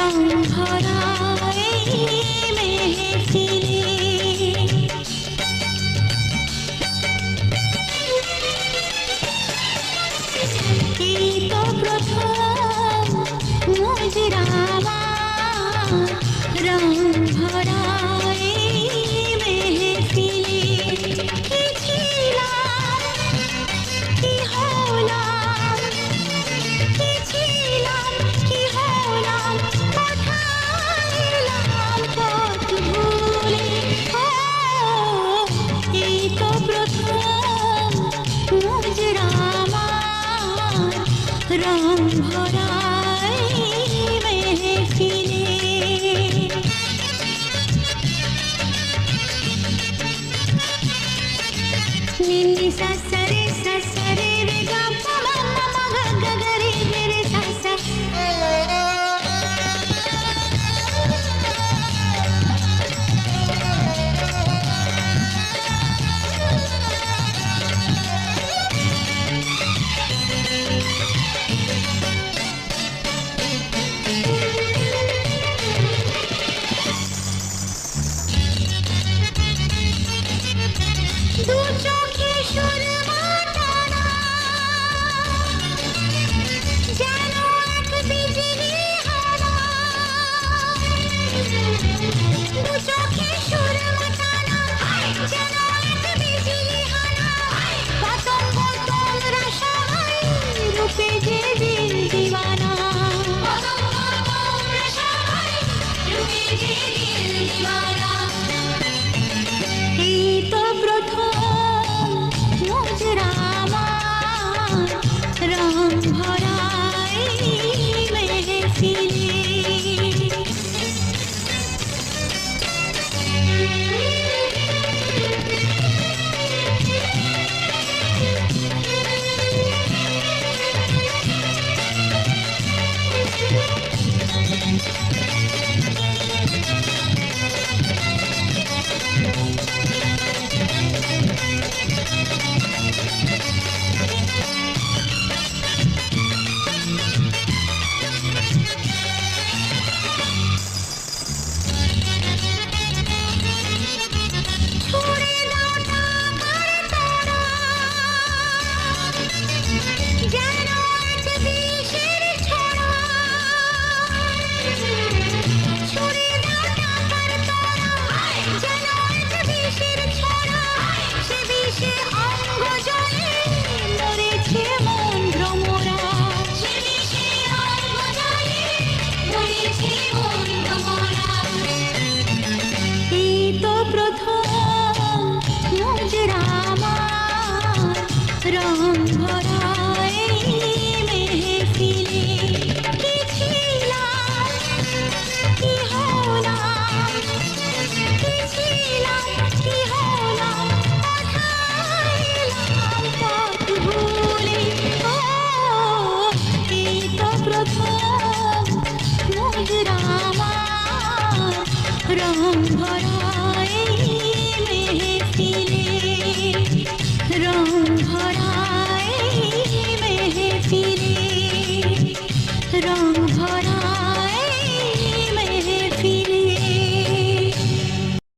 রং ভরা এই মেহফিলে। এই তো প্রথম মুজরা আমার রং ভরা এই মেহফিলে। কি ছিলাম, কি হলাম, কি ছিলাম, কি হলাম, কোথায় এলাম পথ ভুলে। ও, এই তো প্রথম মুজরা আমার রং ভরা এই মেহফিলে। নিনি সাসারে সাসারে রে গা মা মা মা গা গা গা রে রে রে সাসা। দু চোখে সুরমা টানা, যেন এক বিজলি হানা। দু চোখে সুরমা টানা, যেন এক বিজলি হানা। পতঙ্গ তোমরা সবাই রূপে যে দিল দিওয়ানা। পতঙ্গ তোমরা সবাই রূপে যে দিল দিওয়ানা। এই তো প্রথম